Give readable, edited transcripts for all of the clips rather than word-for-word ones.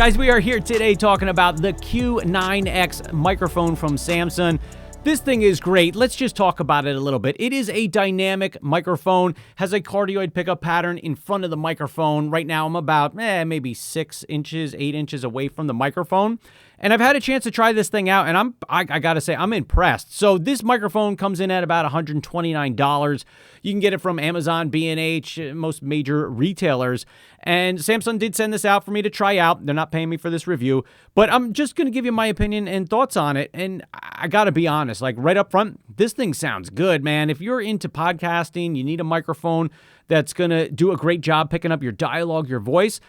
guys, we are here today talking about the Q9x microphone from Samsung. This thing is great. Let's just talk about it a little bit. It is a dynamic microphone, has a cardioid pickup pattern in front of the microphone. Right now, I'm about maybe 8 inches away from the microphone. And I've had a chance to try this thing out, and I gotta say, I'm impressed. So this microphone comes in at about $129. You can get it from Amazon, B&H, most major retailers. And Samsung did send this out for me to try out. They're not paying me for this review, but I'm just going to give you my opinion and thoughts on it. And I got to be honest, like right up front, this thing sounds good, man. If you're into podcasting, you need a microphone that's going to do a great job picking up your dialogue, your voice.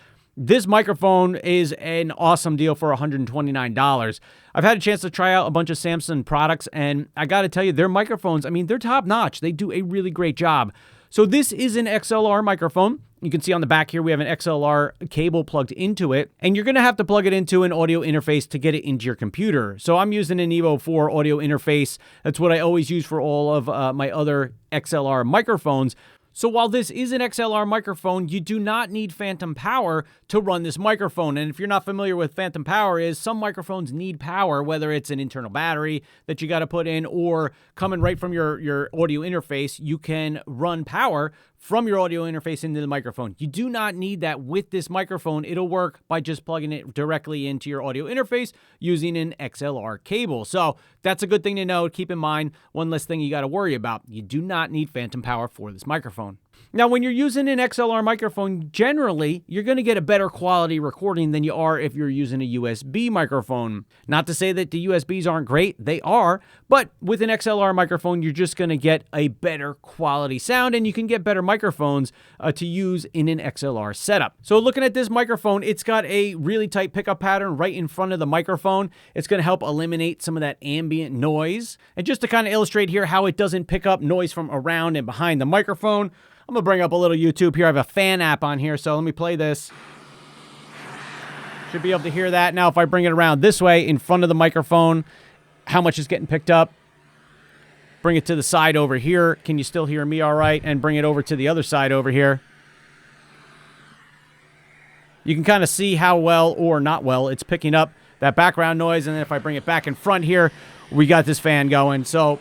This microphone is an awesome deal for $129. I've had a chance to try out a bunch of Samsung products, and I got to tell you, their microphones, I mean, they're top notch. They do a really great job. So this is an XLR microphone. You can see on the back here, we have an XLR cable plugged into it, and you're going to have to plug it into an audio interface to get it into your computer. So I'm using an Evo 4 audio interface. That's what I always use for all of my other XLR microphones. So while this is an XLR microphone, you do not need phantom power to run this microphone. And if you're not familiar with phantom power is, some microphones need power, whether it's an internal battery that you got to put in or coming right from your audio interface, you can run power from your audio interface into the microphone. You do not need that with this microphone. It'll work by just plugging it directly into your audio interface using an XLR cable. So that's a good thing to know. Keep in mind, one less thing you got to worry about. You do not need phantom power for this microphone. Now, when you're using an XLR microphone, generally, you're going to get a better quality recording than you are if you're using a USB microphone. Not to say that the USBs aren't great. They are. But with an XLR microphone, you're just going to get a better quality sound, and you can get better microphones to use in an XLR setup. So looking at this microphone, it's got a really tight pickup pattern right in front of the microphone. It's going to help eliminate some of that ambient noise. And just to kind of illustrate here how it doesn't pick up noise from around and behind the microphone, I'm going to bring up a little YouTube here. I have a fan app on here, so let me play this. Should be able to hear that. Now, if I bring it around this way in front of the microphone, how much is getting picked up? Bring it to the side over here. Can you still hear me all right? And bring it over to the other side over here. You can kind of see how well or not well it's picking up that background noise. And then if I bring it back in front here, we got this fan going. So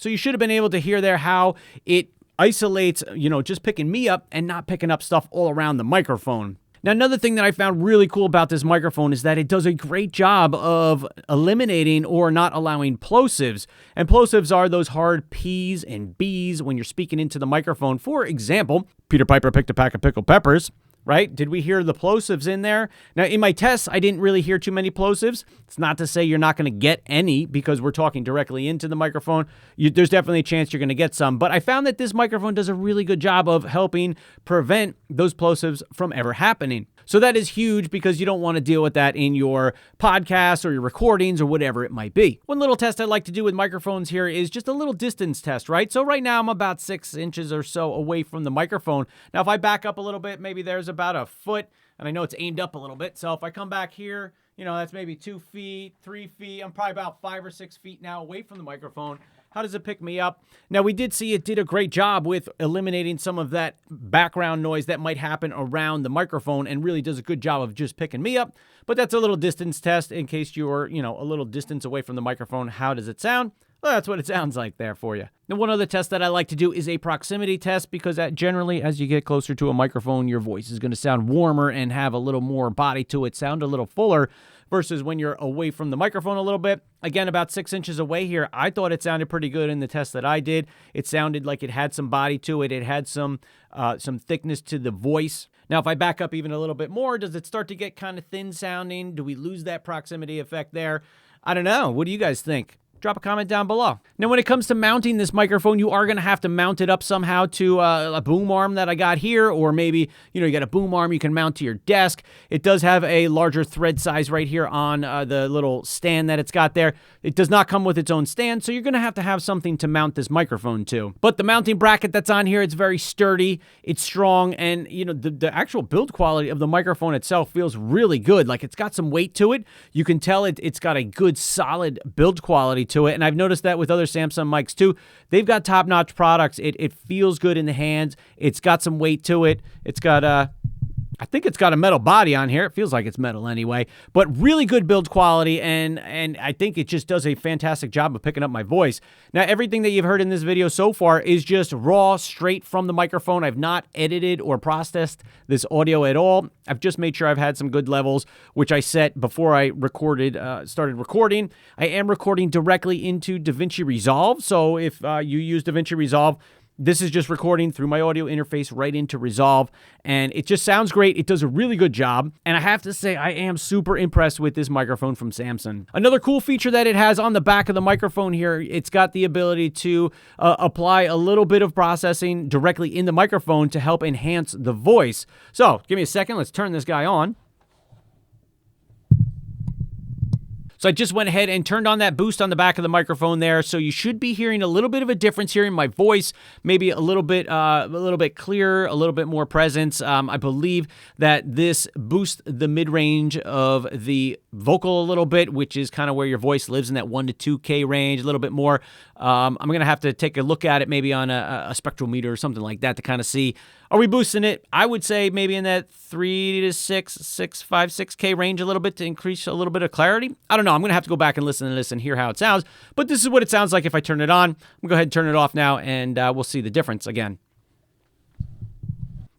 you should have been able to hear there how it isolates, just picking me up and not picking up stuff all around the microphone. Now, another thing that I found really cool about this microphone is that it does a great job of eliminating or not allowing plosives. And plosives are those hard P's and B's when you're speaking into the microphone. For example, Peter Piper picked a pack of pickled peppers. Right? Did we hear the plosives in there? Now, in my tests, I didn't really hear too many plosives. It's not to say you're not going to get any because we're talking directly into the microphone. There's definitely a chance you're going to get some. But I found that this microphone does a really good job of helping prevent those plosives from ever happening. So that is huge because you don't want to deal with that in your podcasts or your recordings or whatever it might be. One little test I like to do with microphones here is just a little distance test, right? So right now I'm about 6 inches or so away from the microphone. Now, if I back up a little bit, maybe there's about a foot, and I know it's aimed up a little bit. So if I come back here, that's maybe 2 feet, 3 feet. I'm probably about 5 or 6 feet now away from the microphone. How does it pick me up? Now, we did see it did a great job with eliminating some of that background noise that might happen around the microphone and really does a good job of just picking me up. But that's a little distance test in case you're, a little distance away from the microphone. How does it sound? Well, that's what it sounds like there for you. Now, one other test that I like to do is a proximity test because that generally, as you get closer to a microphone, your voice is going to sound warmer and have a little more body to it, sound a little fuller versus when you're away from the microphone a little bit. Again, about 6 inches away here, I thought it sounded pretty good in the test that I did. It sounded like it had some body to it. It had some thickness to the voice. Now, if I back up even a little bit more, does it start to get kind of thin sounding? Do we lose that proximity effect there? I don't know. What do you guys think? Drop a comment down below. Now, when it comes to mounting this microphone, you are going to have to mount it up somehow to a boom arm that I got here, or maybe, you got a boom arm you can mount to your desk. It does have a larger thread size right here on the little stand that it's got there. It does not come with its own stand, so you're going to have something to mount this microphone to. But the mounting bracket that's on here, it's very sturdy, it's strong, and, the actual build quality of the microphone itself feels really good. Like, it's got some weight to it. You can tell it's got a good, solid build quality to it, and I've noticed that with other Samsung mics too. They've got top-notch products. It feels good in the hands. It's got some weight to it. It's got I think it's got a metal body on here. It feels like it's metal anyway, but really good build quality, and I think it just does a fantastic job of picking up my voice. Now, everything that you've heard in this video so far is just raw, straight from the microphone. I've not edited or processed this audio at all. I've just made sure I've had some good levels, which I set before I started recording. I am recording directly into DaVinci Resolve, so if you use DaVinci Resolve, this is just recording through my audio interface right into Resolve, and it just sounds great. It does a really good job, and I have to say I am super impressed with this microphone from Samson. Another cool feature that it has on the back of the microphone here, it's got the ability to apply a little bit of processing directly in the microphone to help enhance the voice. So, give me a second. Let's turn this guy on. So I just went ahead and turned on that boost on the back of the microphone there. So you should be hearing a little bit of a difference here in my voice, maybe a little bit clearer, a little bit more presence. I believe that this boosts the mid-range of the vocal a little bit, which is kind of where your voice lives in that 1 to 2K range, a little bit more. I'm going to have to take a look at it maybe on a spectral meter or something like that to kind of see, are we boosting it? I would say maybe in that 3 to 6K range a little bit to increase a little bit of clarity. I don't know. I'm going to have to go back and listen to this and hear how it sounds. But this is what it sounds like if I turn it on. I'm going to go ahead and turn it off now, and we'll see the difference again.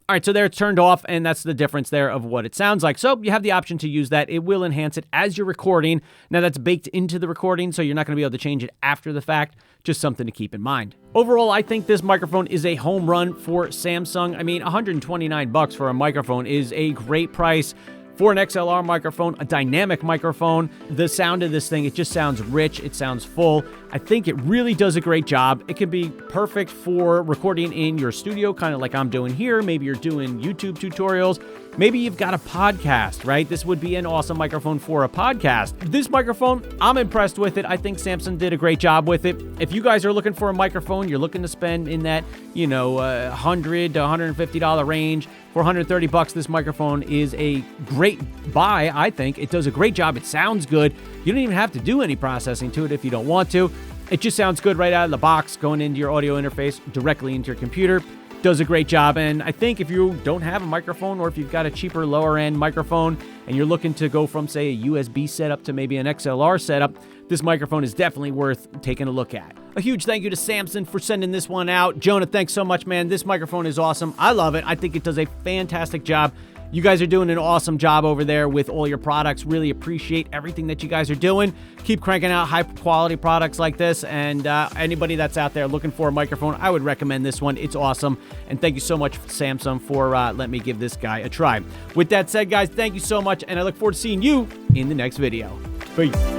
All right, so there it's turned off, and that's the difference there of what it sounds like. So you have the option to use that. It will enhance it as you're recording. Now, that's baked into the recording, so you're not going to be able to change it after the fact. Just something to keep in mind. Overall, I think this microphone is a home run for Samsung. I mean, $129 for a microphone is a great price. For an XLR microphone, a dynamic microphone, the sound of this thing, it just sounds rich, it sounds full. I think it really does a great job. It can be perfect for recording in your studio, kind of like I'm doing here. Maybe you're doing YouTube tutorials. Maybe you've got a podcast, right? This would be an awesome microphone for a podcast. This microphone, I'm impressed with it. I think Samson did a great job with it. If you guys are looking for a microphone, you're looking to spend in that, $100 to $150 range. For $130, this microphone is a great buy, I think. It does a great job. It sounds good. You don't even have to do any processing to it if you don't want to. It just sounds good right out of the box, going into your audio interface, directly into your computer. Does a great job. And I think if you don't have a microphone, or if you've got a cheaper, lower-end microphone, and you're looking to go from, say, a USB setup to maybe an XLR setup, this microphone is definitely worth taking a look at. A huge thank you to Samson for sending this one out. Jonah, thanks so much, man. This microphone is awesome. I love it. I think it does a fantastic job. You guys are doing an awesome job over there with all your products. Really appreciate everything that you guys are doing. Keep cranking out high-quality products like this, and anybody that's out there looking for a microphone, I would recommend this one. It's awesome, and thank you so much, Samsung, for letting me give this guy a try. With that said, guys, thank you so much, and I look forward to seeing you in the next video. Peace.